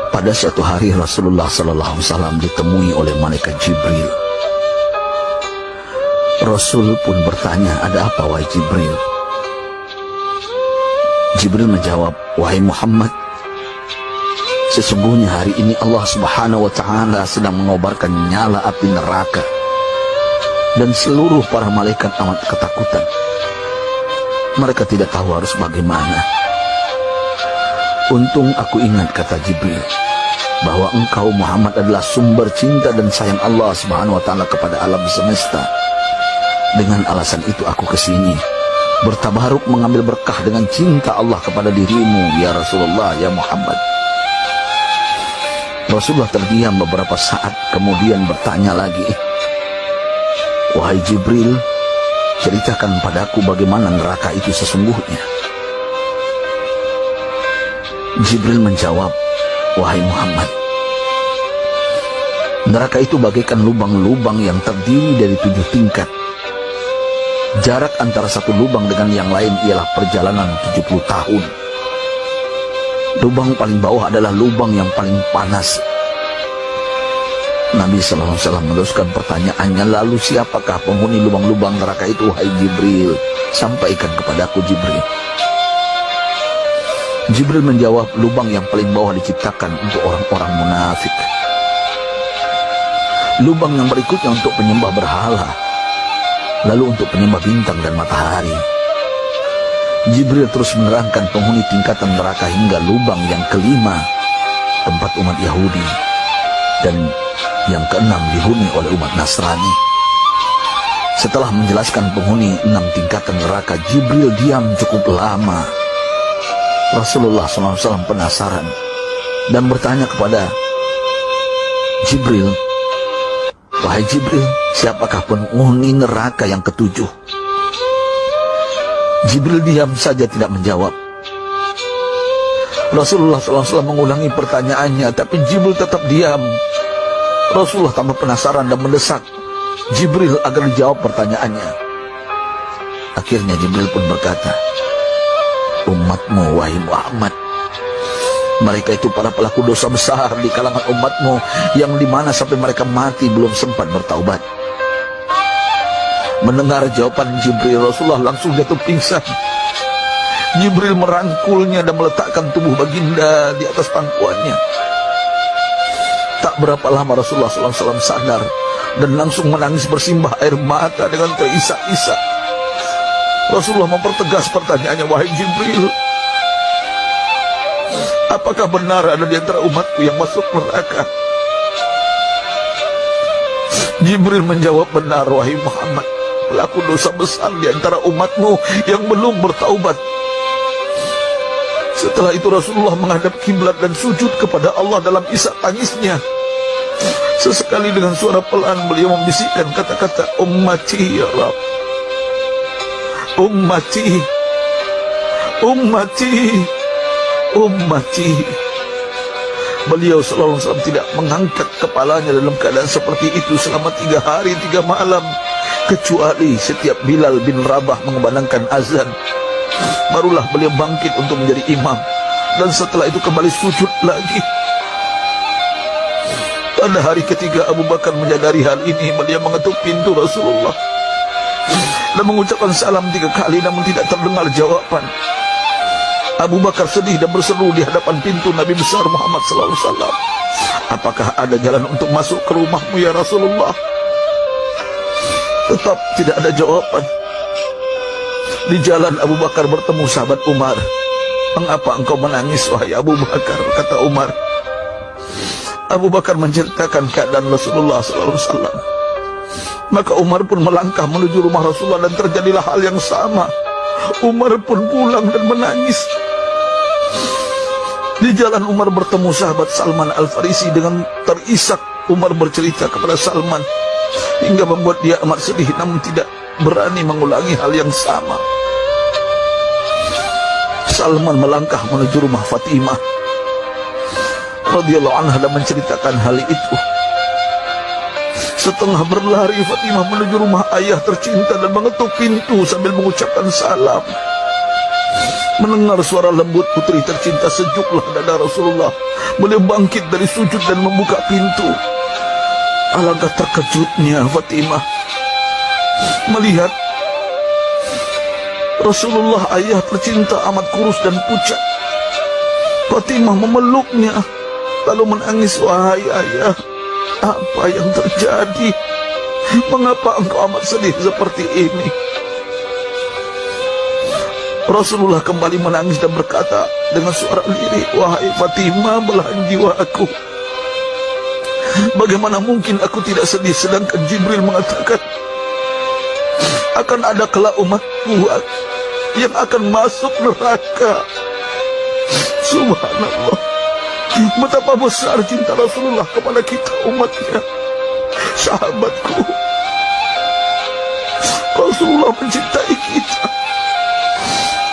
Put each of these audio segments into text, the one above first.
Pada suatu hari Rasulullah SAW ditemui oleh malaikat Jibril. Rasul pun bertanya, "Ada apa wahai Jibril?" Jibril menjawab, "Wahai Muhammad, sesungguhnya hari ini Allah Subhanahu wa Ta'ala sedang mengobarkan nyala api neraka, dan seluruh para malaikat amat ketakutan. Mereka tidak tahu harus bagaimana. Untung aku ingat," kata Jibril, "bahwa engkau Muhammad adalah sumber cinta dan sayang Allah Subhanahu wa Ta'ala kepada alam semesta. Dengan alasan itu aku kesini, bertabaruk mengambil berkah dengan cinta Allah kepada dirimu, ya Rasulullah, ya Muhammad." Rasulullah terdiam beberapa saat, kemudian bertanya lagi, "Wahai Jibril, ceritakan padaku bagaimana neraka itu sesungguhnya." Jibril menjawab, "Wahai Muhammad, neraka itu bagaikan lubang-lubang yang terdiri dari 7 tingkat. Jarak antara satu lubang dengan yang lain ialah perjalanan 70 tahun. Lubang paling bawah adalah lubang yang paling panas." Nabi SAW meneruskan pertanyaannya, "Lalu siapakah penghuni lubang-lubang neraka itu, wahai Jibril? Sampaikan kepadaku, Jibril." Jibril menjawab, "Lubang yang paling bawah diciptakan untuk orang-orang munafik. Lubang yang berikutnya untuk penyembah berhala, lalu untuk penyembah bintang dan matahari." Jibril terus menerangkan penghuni tingkatan neraka hingga lubang yang kelima, tempat umat Yahudi, dan yang keenam dihuni oleh umat Nasrani. Setelah menjelaskan penghuni 6 tingkatan neraka, Jibril diam cukup lama. Rasulullah SAW penasaran dan bertanya kepada Jibril, "Wahai Jibril, siapakah penghuni neraka yang ke-7?" Jibril diam saja tidak menjawab. Rasulullah SAW mengulangi pertanyaannya, tapi Jibril tetap diam. Rasulullah tambah penasaran dan mendesak Jibril agar dijawab pertanyaannya. Akhirnya Jibril pun berkata, "Umatmu, wahai Muhammad, mereka itu para pelaku dosa besar di kalangan umatmu, yang dimana sampai mereka mati belum sempat bertaubat." Mendengar jawaban Jibril, Rasulullah langsung jatuh pingsan. Jibril merangkulnya dan meletakkan tubuh baginda di atas pangkuannya. Tak berapa lama Rasulullah SAW sadar dan langsung menangis bersimbah air mata dengan terisak-isak. Rasulullah mempertegas pertanyaannya, "Wahai Jibril, apakah benar ada di antara umatku yang masuk neraka?" Jibril menjawab, "Benar, wahai Muhammad, pelaku dosa besar di antara umatmu yang belum bertaubat." Setelah itu Rasulullah menghadap kiblat dan sujud kepada Allah dalam isak tangisnya. Sesekali dengan suara pelan beliau membisikkan kata-kata, "Ummati ya Rabb, ummati, ummati, ummati." Beliau SAW tidak mengangkat kepalanya dalam keadaan seperti itu selama 3 hari 3 malam, kecuali setiap Bilal bin Rabah mengumandangkan azan, barulah beliau bangkit untuk menjadi imam, dan setelah itu kembali sujud lagi. Pada hari ketiga Abu Bakar menyadari hal ini, beliau mengetuk pintu Rasulullah dan mengucapkan salam 3 kali, namun tidak terdengar jawaban. Abu Bakar sedih dan berseru di hadapan pintu Nabi besar Muhammad SAW, "Apakah ada jalan untuk masuk ke rumahmu ya Rasulullah?" Tetap tidak ada jawaban. Di jalan Abu Bakar bertemu sahabat Umar. "Mengapa engkau menangis, wahai Abu Bakar?" kata Umar. Abu Bakar menceritakan keadaan Rasulullah SAW. Maka Umar pun melangkah menuju rumah Rasulullah dan terjadilah hal yang sama. Umar pun pulang dan menangis. Di jalan Umar bertemu sahabat Salman Al-Farisi. Dengan terisak Umar bercerita kepada Salman hingga membuat dia amat sedih, namun tidak berani mengulangi hal yang sama. Salman melangkah menuju rumah Fatimah radhiyallahu anha dan menceritakan hal itu. Setengah berlari Fatimah menuju rumah ayah tercinta dan mengetuk pintu sambil mengucapkan salam. Mendengar suara lembut putri tercinta, sejuklah dada Rasulullah. Beliau bangkit dari sujud dan membuka pintu. Alangkah terkejutnya Fatimah melihat Rasulullah, ayah tercinta, amat kurus dan pucat. Fatimah memeluknya lalu menangis. Wahai ayah, apa yang terjadi? Mengapa engkau amat sedih seperti ini? Rasulullah kembali menangis dan berkata dengan suara lirih, wahai Fatimah, belahan jiwa aku. Bagaimana mungkin aku tidak sedih, sedangkan Jibril mengatakan akan ada kelak umatku yang akan masuk neraka. Subhanallah, betapa besar cinta Rasulullah kepada kita umatnya. Sahabatku, Rasulullah mencintai kita.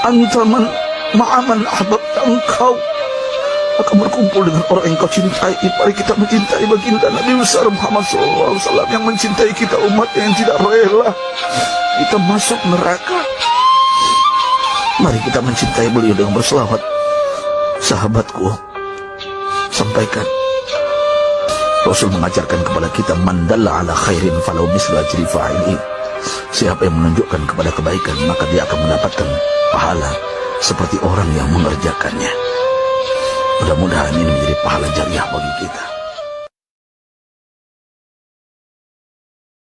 Antaman ma'aman ahbabta, engkau akan berkumpul dengan orang yang kau cintai. Mari kita mencintai baginda Nabi besar Muhammad SAW yang mencintai kita umat yang tidak rela kita masuk neraka. Mari kita mencintai beliau dengan berselawat. Sahabatku, sampaikan, Rasul mengajarkan kepada kita, man dalla ala khairin falau mislu ajri fa'ili. Siapa yang menunjukkan kepada kebaikan, maka dia akan mendapatkan pahala seperti orang yang mengerjakannya. Mudah-mudahan ini menjadi pahala jariah bagi kita.